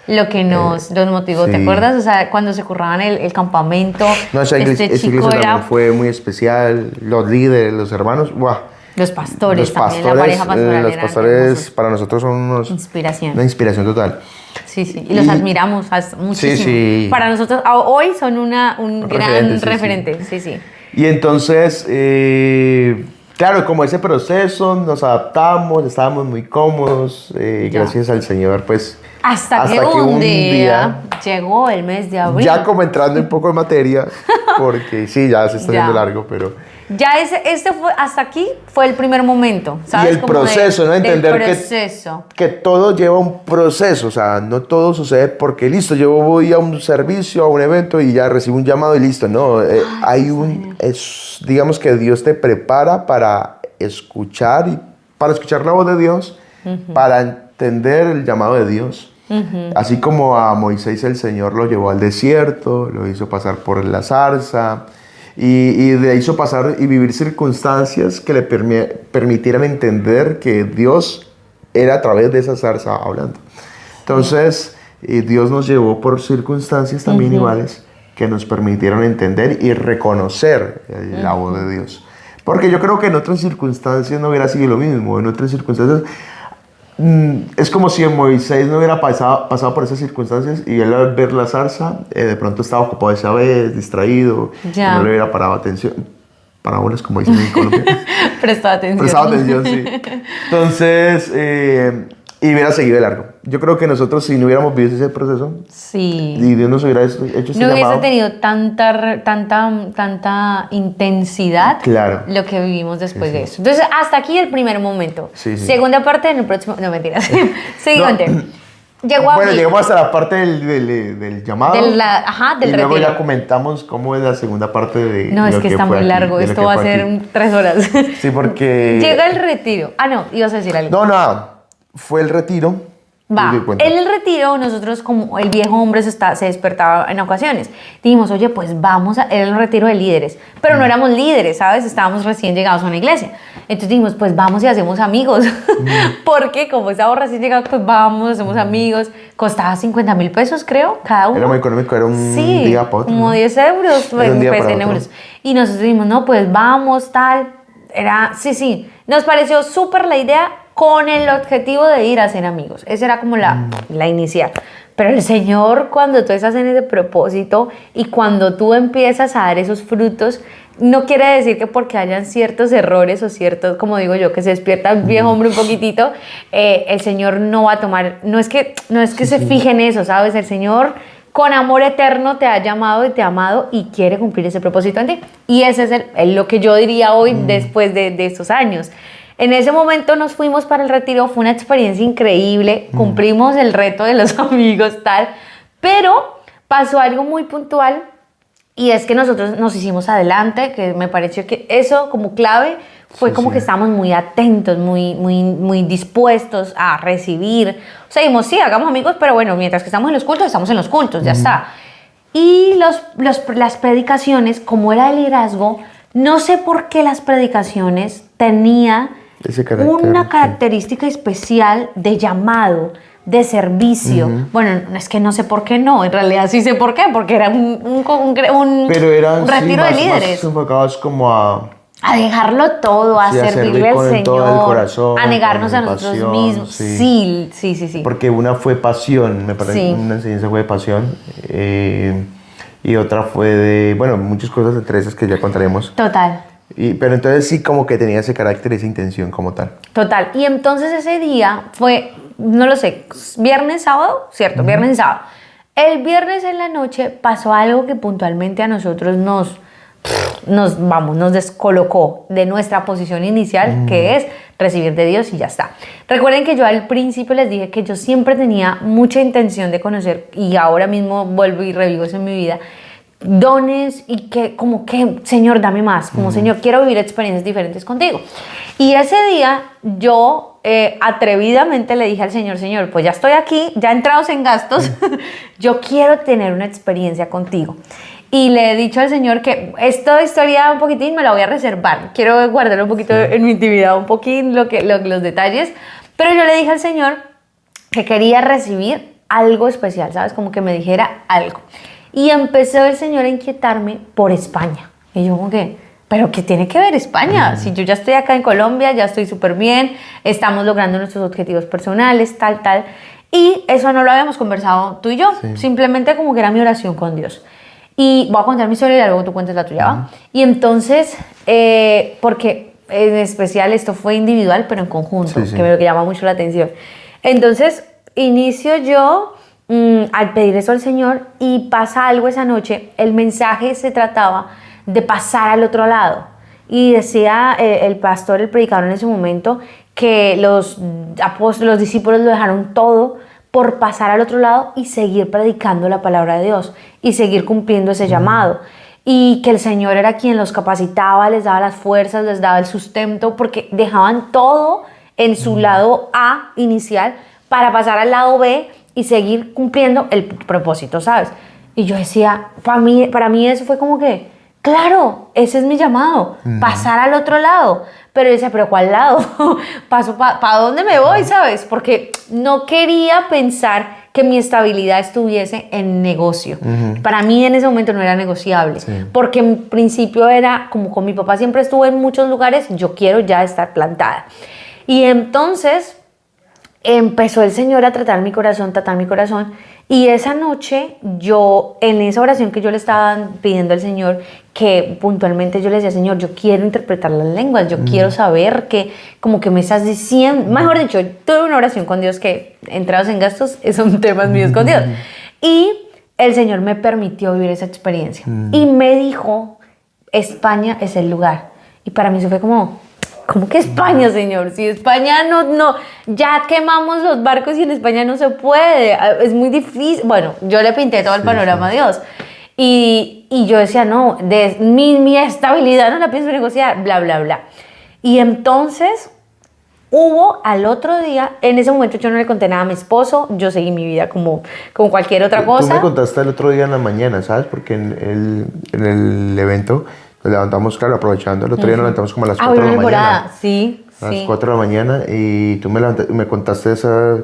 lo que nos motivó. ¿Te acuerdas? O sea, cuando se curraban el campamento. No, esa iglesia también fue muy especial. Los líderes, los hermanos, ¡guau! Los pastores también, la pareja pastoral. Los pastores para nosotros son una inspiración total. Sí, y los admiramos muchísimo. Sí. Para nosotros hoy son un gran referente. Sí. Y entonces, claro, como ese proceso, nos adaptamos, estábamos muy cómodos, gracias al Señor, pues... Hasta que un día llegó el mes de abril. Ya como entrando un poco en materia, porque sí, ya se está viendo largo, pero... Ya hasta aquí fue el primer momento, ¿sabes? Y el proceso, ¿no? Entender que todo lleva un proceso, o sea, no todo sucede porque listo, yo voy a un servicio, a un evento y ya recibo un llamado y listo, no, digamos que Dios te prepara para escuchar la voz de Dios, para entender el llamado de Dios. Así como a Moisés el Señor lo llevó al desierto, lo hizo pasar por la zarza, y le hizo pasar y vivir circunstancias que le permitieran entender que Dios era a través de esa zarza hablando. Entonces, Dios nos llevó por circunstancias también iguales que nos permitieron entender y reconocer la voz de Dios. Porque yo creo que en otras circunstancias no hubiera sido lo mismo. En otras circunstancias es como si Moisés no hubiera pasado por esas circunstancias y él al ver la zarza de pronto estaba ocupado esa vez, distraído, y no le hubiera parado atención. Parábolas, como dicen en Colombia. Prestaba atención, sí. Entonces, y hubiera seguido de largo. Yo creo que nosotros, si no hubiéramos vivido ese proceso, y Dios nos hubiera hecho este llamado, no hubiese tenido tanta intensidad, lo que vivimos después de eso. Entonces, hasta aquí el primer momento. Segunda parte en el próximo... No, mentiras. Siguiente. Llegamos hasta la parte del llamado. Del y retiro. Luego ya comentamos cómo es la segunda parte de... No, es que está muy largo. Esto va a ser 3 horas. Sí, porque... Llega el retiro. No, ibas a decir algo. No. Fue el retiro. En el retiro, nosotros, como el viejo hombre se despertaba en ocasiones, dijimos, oye, pues vamos era el retiro de líderes. Pero no éramos líderes, ¿sabes? Estábamos recién llegados a una iglesia. Entonces dijimos, pues vamos y hacemos amigos. Porque como estábamos recién llegados, pues vamos, hacemos amigos. Costaba 50,000 pesos, creo, cada uno. Era muy económico, era un día para otro. Como 10 euros, en euros. Y nosotros dijimos, no, pues vamos, tal. Sí. Nos pareció súper la idea, con el objetivo de ir a ser amigos. Esa era como la inicial. Pero el Señor, cuando tú estás en ese propósito y cuando tú empiezas a dar esos frutos, no quiere decir que porque hayan ciertos errores o ciertos, como digo yo, que se despierta el viejo hombre un poquitito, el Señor no va a tomar, no es que se fije en eso, ¿sabes? El Señor con amor eterno te ha llamado y te ha amado y quiere cumplir ese propósito en ti. Y ese es lo que yo diría hoy después de estos años. En ese momento nos fuimos para el retiro, fue una experiencia increíble, cumplimos el reto de los amigos, tal, pero pasó algo muy puntual y es que nosotros nos hicimos adelante, que me pareció que eso como clave fue como que estábamos muy atentos, muy dispuestos a recibir. O sea, dijimos, sí, hagamos amigos, pero bueno, mientras que estamos en los cultos, ya está. Y las predicaciones, como era de liderazgo, no sé por qué las predicaciones tenía una característica especial de llamado, de servicio. Bueno, es que no sé por qué no, en realidad sí sé por qué, porque era un retiro de líderes. Más enfocados como a dejarlo todo, a servirle al Señor, todo el corazón, a negarnos a nosotros mismos. Sí. Porque una fue pasión, me parece, una enseñanza fue de pasión, y otra fue de, bueno, muchas cosas entre esas que ya contaremos. Total. Pero entonces sí como que tenía ese carácter, esa intención como tal. Total. Y entonces ese día fue, no lo sé, viernes, sábado, ¿cierto? Viernes y sábado. El viernes en la noche pasó algo que puntualmente a nosotros nos descolocó de nuestra posición inicial, que es recibir de Dios y ya está. Recuerden que yo al principio les dije que yo siempre tenía mucha intención de conocer, y ahora mismo vuelvo y revivo eso en mi vida, dones, y que como que, Señor, dame más, como Señor, quiero vivir experiencias diferentes contigo. Y ese día yo atrevidamente le dije al Señor, Señor, pues ya estoy aquí, ya entrados en gastos, yo quiero tener una experiencia contigo. Y le he dicho al Señor que esta historia un poquitín me la voy a reservar. Quiero guardar un poquito en mi intimidad, un poquín los detalles. Pero yo le dije al Señor que quería recibir algo especial, ¿sabes? Como que me dijera algo. Y empezó el Señor a inquietarme por España. Y yo como que, ¿pero qué tiene que ver España? Si yo ya estoy acá en Colombia, ya estoy súper bien, estamos logrando nuestros objetivos personales, tal. Y eso no lo habíamos conversado tú y yo. Simplemente como que era mi oración con Dios. Y voy a contar mi historia y luego tú cuentas la tuya, ¿va? Y entonces, porque en especial esto fue individual, pero en conjunto, que me llama mucho la atención. Entonces, inicio yo al pedir eso al Señor, y pasa algo esa noche. El mensaje se trataba de pasar al otro lado. Y decía el pastor, el predicador en ese momento, que los discípulos lo dejaron todo por pasar al otro lado y seguir predicando la palabra de Dios y seguir cumpliendo ese llamado. Y que el Señor era quien los capacitaba, les daba las fuerzas, les daba el sustento, porque dejaban todo en su lado A inicial para pasar al lado B y seguir cumpliendo el propósito, ¿sabes? Y yo decía, para mí eso fue como que, claro, ese es mi llamado, pasar al otro lado. Pero yo decía, ¿pero cuál lado? ¿Para dónde me voy, sabes? Porque no quería pensar que mi estabilidad estuviese en negocio. Para mí en ese momento no era negociable. Porque en principio era, como con mi papá siempre estuve en muchos lugares, yo quiero ya estar plantada. Y entonces empezó el Señor a tratar mi corazón, y esa noche yo, en esa oración que yo le estaba pidiendo al Señor, que puntualmente yo le decía, Señor, yo quiero interpretar las lenguas, yo quiero saber que como que me estás diciendo, mejor dicho, tuve una oración con Dios que, entrados en gastos, son temas míos con Dios. Y el Señor me permitió vivir esa experiencia. Y me dijo, España es el lugar. Y para mí eso fue como, ¿cómo que España, Señor? Si España no, ya quemamos los barcos y en España no se puede, es muy difícil. Bueno, yo le pinté todo el panorama a Dios. Y yo decía, no, mi estabilidad no la pienso negociar, bla, bla, bla. Y entonces hubo al otro día, en ese momento yo no le conté nada a mi esposo, yo seguí mi vida como cualquier otra cosa. Tú me contaste el otro día en la mañana, ¿sabes? Porque en el evento nos levantamos, claro, aprovechando, el otro día nos levantamos como a las 4 de la mañana. Sí. A las 4 de la mañana, y tú me contaste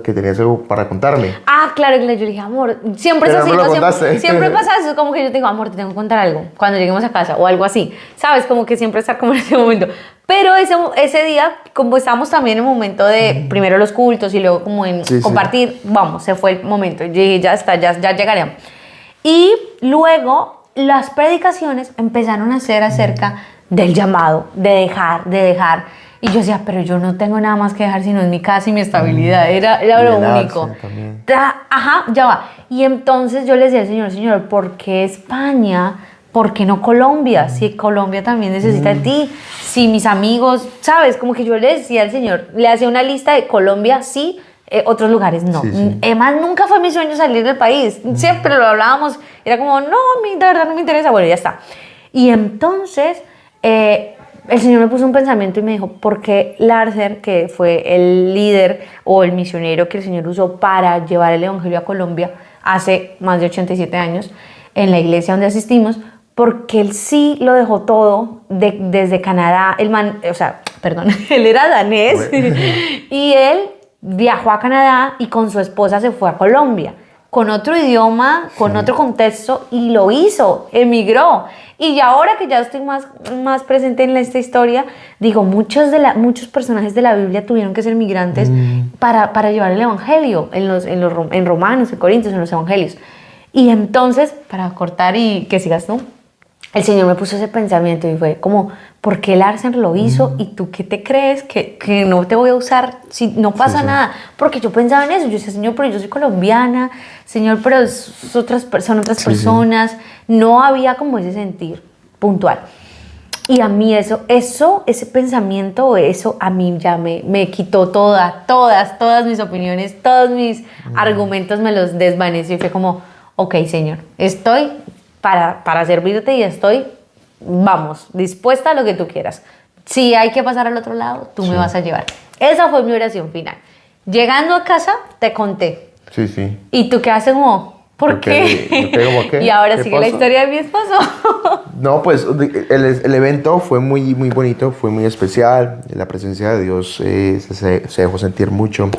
que tenías algo para contarme. Claro, yo le dije, amor, siempre es así, siempre pasa eso, como que yo te digo, amor, te tengo que contar algo cuando lleguemos a casa o algo así, ¿sabes? Como que siempre estar como en ese momento. Pero ese día, como estábamos también en el momento de primero los cultos y luego como en compartir, vamos, se fue el momento. Yo dije, ya está, ya llegaré. Y luego las predicaciones empezaron a ser acerca del llamado, de dejar. Y yo decía, pero yo no tengo nada más que dejar sino en mi casa y mi estabilidad. Era lo único. Ya va. Y entonces yo le decía al Señor, ¿por qué España? ¿por qué no Colombia? Si Colombia también necesita de ti, si mis amigos, ¿sabes? Como que yo le decía al Señor, le hacía una lista de Colombia, sí, otros lugares no. Sí. Además, nunca fue mi sueño salir del país. Siempre lo hablábamos, era como, no, a mí de verdad no me interesa, bueno, ya está. Y entonces, el Señor me puso un pensamiento y me dijo, ¿por qué Larser, que fue el líder o el misionero que el Señor usó para llevar el Evangelio a Colombia hace más de 87 años, en la iglesia donde asistimos, porque él sí lo dejó todo desde Canadá, él era danés, y él viajó a Canadá y con su esposa se fue a Colombia, con otro idioma, con otro contexto, y lo hizo, emigró. Y ahora que ya estoy más presente en esta historia, digo, muchos personajes de la Biblia tuvieron que ser migrantes para llevar el Evangelio en Romanos, en Corintios, en los Evangelios. Y entonces, para cortar y que sigas tú, el Señor me puso ese pensamiento y fue como, ¿por qué Larsen lo hizo? ¿Y tú qué te crees? ¿Que no te voy a usar si no pasa nada? Porque yo pensaba en eso. Yo decía, Señor, pero yo soy colombiana. Señor, pero son otras personas. No había como ese sentir puntual. Y a mí ese pensamiento, eso a mí ya me quitó todas mis opiniones, todos mis argumentos me los desvaneció y fue como, ok, Señor, estoy para servirte y estoy, vamos, dispuesta a lo que tú quieras. Si hay que pasar al otro lado, tú me vas a llevar. Esa fue mi oración final. Llegando a casa, te conté. Sí. Y tú quedaste como, ¿por qué? ¿Como qué? Y ahora ¿Qué sigue pasó? la historia de mi esposo. No, pues el evento fue muy bonito, fue muy especial. La presencia de Dios se dejó sentir mucho.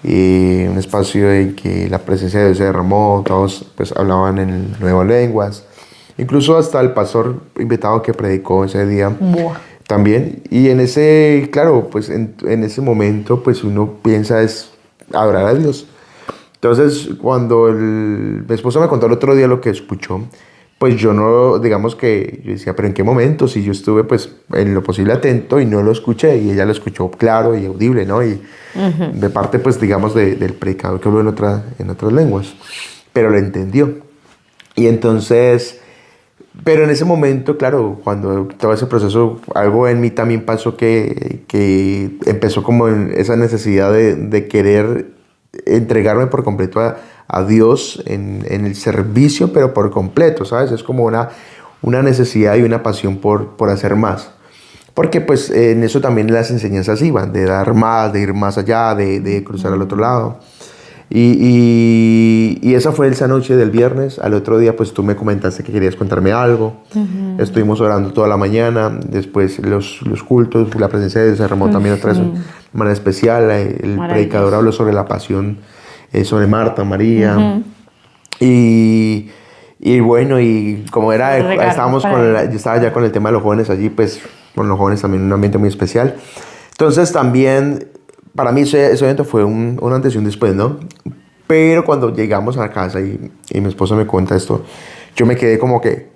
Un espacio en que la presencia de Dios se derramó, todos pues hablaban en nuevas lenguas, incluso hasta el pastor invitado que predicó ese día. Buah. También, y en ese, claro, pues en ese momento pues uno piensa es adorar a Dios. Entonces cuando mi esposa me contó el otro día lo que escuchó, pues yo no, digamos que yo decía, pero ¿en qué momento? Si yo estuve pues en lo posible atento y no lo escuché, y ella lo escuchó claro y audible, ¿no? Y de parte pues digamos del predicador que habló en otras lenguas, pero lo entendió. Y entonces, pero en ese momento, claro, cuando todo ese proceso, algo en mí también pasó que empezó como en esa necesidad de querer entregarme por completo a Dios en el servicio, pero por completo, ¿sabes? Es como una necesidad y una pasión por hacer más. Porque pues en eso también las enseñanzas iban, de dar más, de ir más allá, de cruzar al otro lado. Y esa fue esa noche del viernes. Al otro día pues tú me comentaste que querías contarme algo. Estuvimos orando toda la mañana, después los cultos, la presencia de Dios se derramó también otra vez de manera especial. El predicador habló sobre la pasión, sobre Marta, María. Y bueno, y como era, yo estaba ya con el tema de los jóvenes allí, pues con los jóvenes también un ambiente muy especial. Entonces también, para mí ese evento fue un antes y un después, ¿no? Pero cuando llegamos a casa y mi esposa me cuenta esto, yo me quedé como que,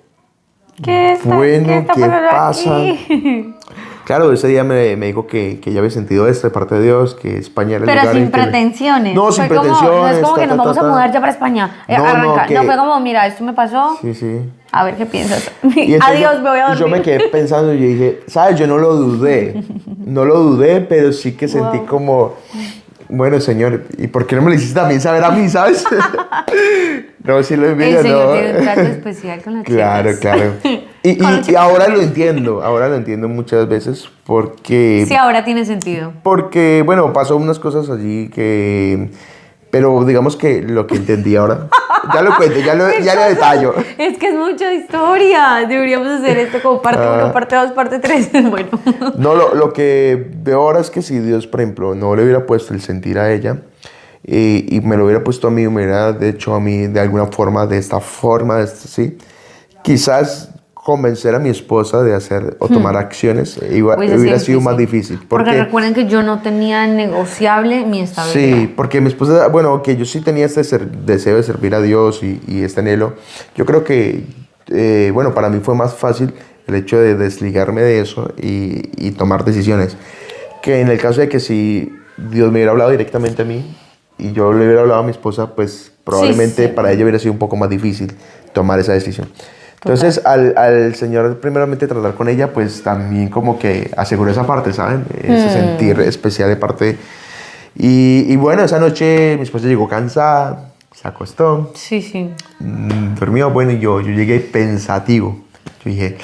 ¿qué pasa? Aquí? Claro, ese día me dijo que ya había sentido esto de parte de Dios, que España era el lugar. Pero sin pretensiones. No, sin pretensiones. No es como que nos vamos a mudar ya para España. No, fue como, mira, esto me pasó. Sí. A ver qué piensas. Adiós, me voy a dormir. Yo me quedé pensando y yo dije, ¿sabes? Yo no lo dudé, pero sí que sentí como, bueno, Señor, ¿y por qué no me lo hiciste también saber a mí, sabes? No, sí lo envidio, el Señor ¿no? tiene un trato especial con las chicas. Claro. Y ahora lo entiendo muchas veces porque... Sí, ahora tiene sentido. Porque, bueno, pasó unas cosas allí que... Pero digamos que lo que entendí ahora, ya lo cuento, ya lo detallo. Es que es mucha historia. Deberíamos hacer esto como parte 1, parte 2, parte 3. Bueno. No, lo que veo ahora es que si Dios, por ejemplo, no le hubiera puesto el sentir a ella y me lo hubiera puesto a mí, me hubiera hecho a mí de alguna forma, de esta forma, ¿sí? Quizás convencer a mi esposa de hacer o tomar acciones hubiera sido más difícil. Porque recuerden que yo no tenía negociable mi estabilidad. Sí, porque mi esposa, bueno, que yo sí tenía este deseo de servir a Dios y este anhelo. Yo creo que, bueno, para mí fue más fácil el hecho de desligarme de eso y tomar decisiones. Que en el caso de que si Dios me hubiera hablado directamente a mí y yo le hubiera hablado a mi esposa, pues probablemente para ella hubiera sido un poco más difícil tomar esa decisión. Entonces, al Señor primeramente tratar con ella, pues también como que aseguró esa parte, ¿saben? Ese sentir especial de parte. Y bueno, esa noche mi esposa llegó cansada, se acostó. Sí. Dormió, bueno, y yo llegué pensativo. Yo dije,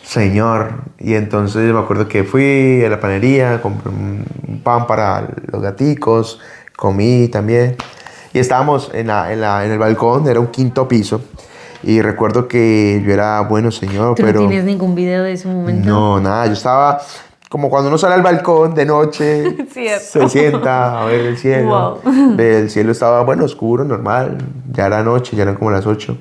Señor. Y entonces me acuerdo que fui a la panadería, compré un pan para los gaticos, comí también. Y estábamos en el balcón, era un 5º piso. Y recuerdo que yo era, bueno, Señor, pero... ¿Tú no tienes ningún video de ese momento? No, nada, yo estaba como cuando uno sale al balcón de noche, se sienta a ver el cielo. Wow. El cielo estaba, bueno, oscuro, normal, ya era noche, ya eran como las 8.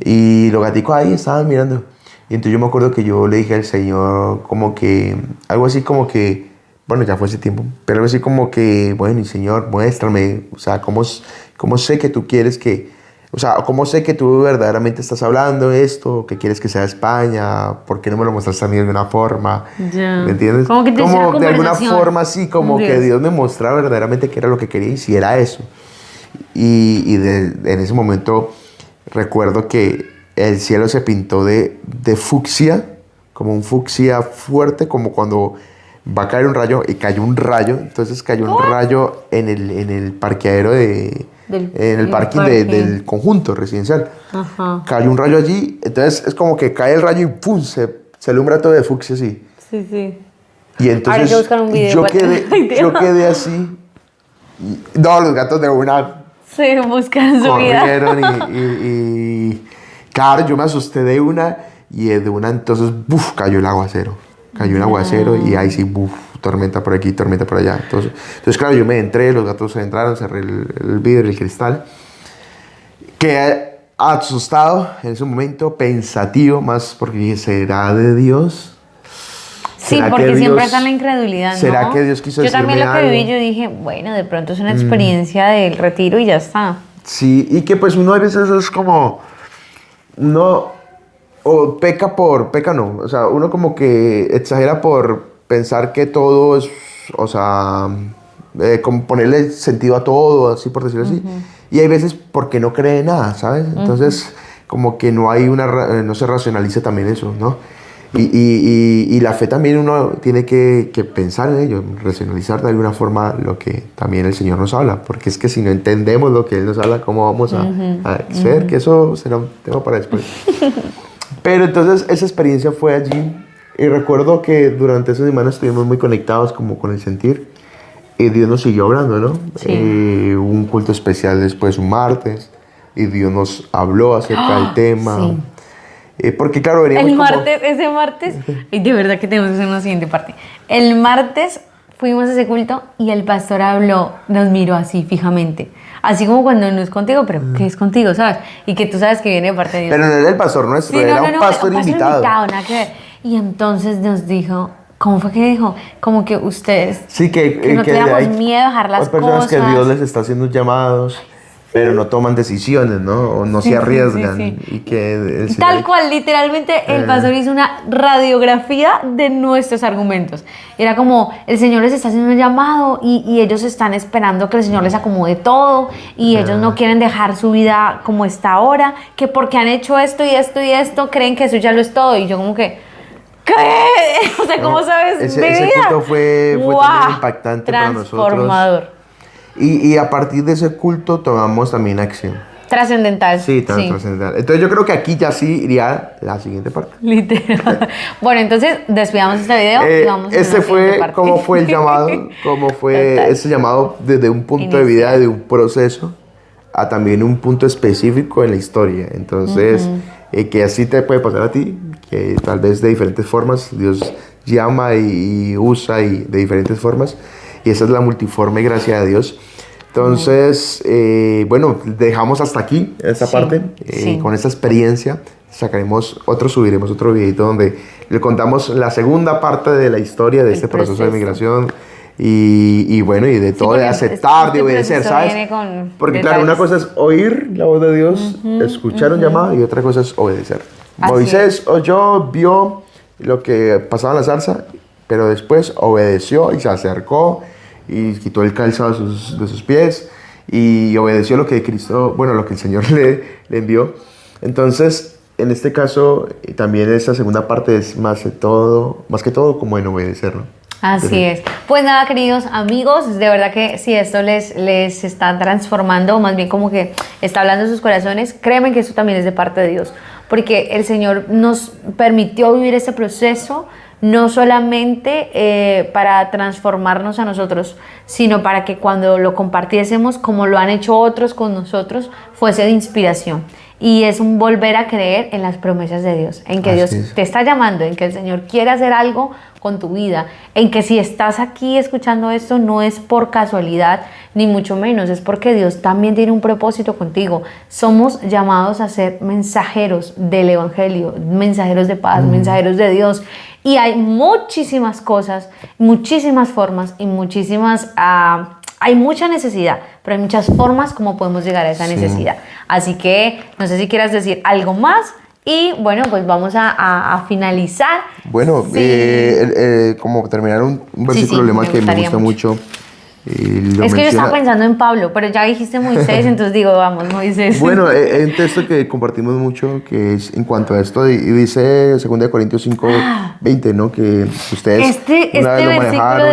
Y los gaticos ahí estaban mirando. Y entonces yo me acuerdo que yo le dije al Señor como que, algo así como que, bueno, ya fue ese tiempo, pero algo así como que, bueno, y Señor, muéstrame, o sea, cómo sé que tú quieres que... O sea, ¿cómo sé que tú verdaderamente estás hablando esto? ¿Que quieres que sea España? ¿Por qué no me lo muestras a mí de alguna forma? Ya. ¿Me entiendes? Como que te hiciera de alguna conversación. forma, sí, como Dios. que Dios me mostrara verdaderamente qué era lo que quería y si era eso. En ese momento recuerdo que el cielo se pintó de fucsia, como un fucsia fuerte, como cuando va a caer un rayo y cayó un rayo. Entonces cayó un rayo en el parqueadero en el parking del conjunto residencial. Ajá. Cayó un rayo allí, entonces es como que cae el rayo y ¡pum! Se alumbra todo de fucsia así. Sí. Y entonces Ahora hay que buscar un video yo quedé así. No, los gatos de una Sí, buscan su vida. corrieron y claro, yo me asusté de una y de una entonces cayó el aguacero. Cayó un aguacero y ahí sí, tormenta por aquí, tormenta por allá. Entonces, claro, yo me entré, los gatos se entraron, cerré el vidrio, el cristal. Quedé asustado en ese momento, pensativo, más porque dije, ¿será de Dios? Sí, porque siempre está la incredulidad, ¿no? ¿Será que Dios quiso decirme también lo que algo? viví, yo dije, bueno, de pronto es una experiencia del retiro y ya está. Sí, y que pues uno a veces es como... Uno... O peca no, o sea, uno como que exagera por pensar que todo es, o sea, como ponerle sentido a todo, así por decirlo así. Y hay veces porque no cree nada, ¿sabes? Entonces, como que no hay no se racionaliza también eso, ¿no? Y la fe también uno tiene que pensar en ello, racionalizar de alguna forma lo que también el Señor nos habla, porque es que si no entendemos lo que Él nos habla, ¿cómo vamos a hacer? Que eso será un tema para después. Pero entonces esa experiencia fue allí y recuerdo que durante esa semana estuvimos muy conectados como con el sentir y Dios nos siguió hablando, ¿no? Sí. Hubo un culto especial después un martes y Dios nos habló acerca del tema. Sí. Porque claro, veníamos Ese martes, y de verdad que tenemos que hacer una siguiente parte. El martes fuimos a ese culto y el pastor habló, nos miró así fijamente. Así como cuando no es contigo, pero ¿qué es contigo, sabes? Y que tú sabes que viene de parte de Dios. Pero no era el pastor nuestro, era un pastor invitado. Nada que ver. Y entonces nos dijo, ¿cómo fue que dijo? Como que ustedes, sí, que no teníamos miedo a dejar las hay personas cosas. que Dios les está haciendo llamados, pero no toman decisiones, ¿no? O no se arriesgan. Sí. Y que el Señor... Tal cual, literalmente el pastor hizo una radiografía de nuestros argumentos. Era como, el Señor les está haciendo un llamado y ellos están esperando que el Señor les acomode todo y ellos no quieren dejar su vida como está ahora, que porque han hecho esto y esto y esto, creen que eso ya lo es todo. Y yo como que, ¿qué? O sea, ¿cómo sabes ese mi vida? culto fue ¡Wow! también impactante para nosotros. Transformador. Y a partir de ese culto tomamos también acción. Trascendental. Sí, trascendental. Entonces yo creo que aquí ya sí iría la siguiente parte. Literal. Bueno, entonces despidamos este video y vamos a Este la siguiente fue parte. cómo fue el llamado, cómo fue Total. ese llamado desde un punto de vida, de un proceso, a también un punto específico en la historia. Entonces, que así te puede pasar a ti, que tal vez de diferentes formas Dios llama y usa y de diferentes formas. Y esa es la multiforme gracia de Dios. Entonces, bueno, dejamos hasta aquí esta parte. Con esta experiencia subiremos otro videito donde le contamos la segunda parte de la historia de este proceso de migración. Y bueno, y de todo, de aceptar, de obedecer, ¿sabes? Porque claro, una cosa es oír la voz de Dios, escuchar un llamado, y otra cosa es obedecer. Moisés oyó, vio lo que pasaba en la zarza, pero después obedeció y se acercó y quitó el calzado de sus pies y obedeció lo que Cristo, bueno, lo que el Señor le envió. Entonces, en este caso, también esta segunda parte es más que todo como en obedecer, ¿no? Así es. Pues nada, queridos amigos, de verdad que si esto les está transformando, o más bien como que está hablando en sus corazones, créanme que esto también es de parte de Dios, porque el Señor nos permitió vivir este proceso, no solamente para transformarnos a nosotros, sino para que cuando lo compartiésemos, como lo han hecho otros con nosotros, fuese de inspiración. Y es un volver a creer en las promesas de Dios, en que Dios te está llamando, en que el Señor quiere hacer algo con tu vida, en que si estás aquí escuchando esto no es por casualidad, ni mucho menos, es porque Dios también tiene un propósito contigo. Somos llamados a ser mensajeros del Evangelio, mensajeros de paz, mensajeros de Dios. Y hay muchísimas cosas, muchísimas formas y hay mucha necesidad, pero hay muchas formas como podemos llegar a esa necesidad. Así que no sé si quieras decir algo más. Y bueno, pues vamos a finalizar. Bueno, como terminar un versículo lema que me gusta mucho. Es que yo estaba pensando en Pablo, pero ya dijiste Moisés, entonces digo, vamos, Moisés. Bueno, hay un texto que compartimos mucho, que es en cuanto a esto, y dice 2 Corintios 5, 20, ¿no? Que ustedes Este versículo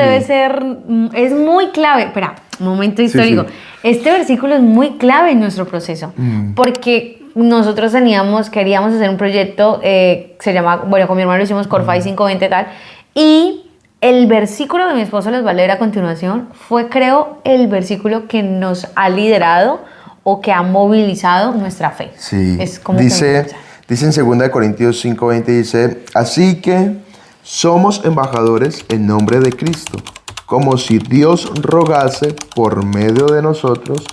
es muy clave. Espera, un momento histórico. Sí. Este versículo es muy clave en nuestro proceso, porque nosotros queríamos hacer un proyecto, se llama, bueno, con mi hermano lo hicimos Corfai 520 tal, y el versículo que mi esposo les va a leer a continuación fue, creo, el versículo que nos ha liderado o que ha movilizado nuestra fe. Sí, dice en 2 Corintios 5:20, dice, así que somos embajadores en nombre de Cristo, como si Dios rogase por medio de nosotros,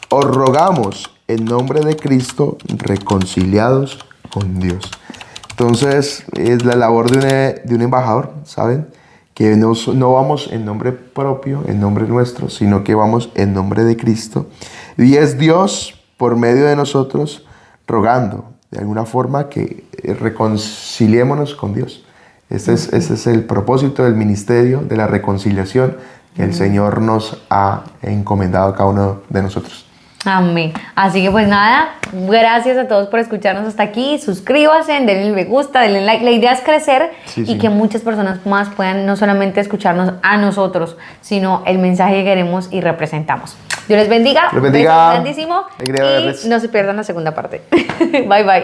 os rogamos en nombre de Cristo, reconciliados con Dios. Entonces, es la labor de un embajador, ¿saben? Que no vamos en nombre propio, en nombre nuestro, sino que vamos en nombre de Cristo. Y es Dios, por medio de nosotros, rogando, de alguna forma, que reconciliémonos con Dios. Este es el propósito del ministerio, de la reconciliación, que el Señor nos ha encomendado a cada uno de nosotros. Amén. Así que pues nada, gracias a todos por escucharnos hasta aquí. Suscríbanse, denle me gusta, denle like. La idea es crecer y que muchas personas más puedan no solamente escucharnos a nosotros, sino el mensaje que queremos y representamos. Dios les bendiga. Dios bendiga. Besos grandísimo. Y no se pierdan la segunda parte. Bye, bye.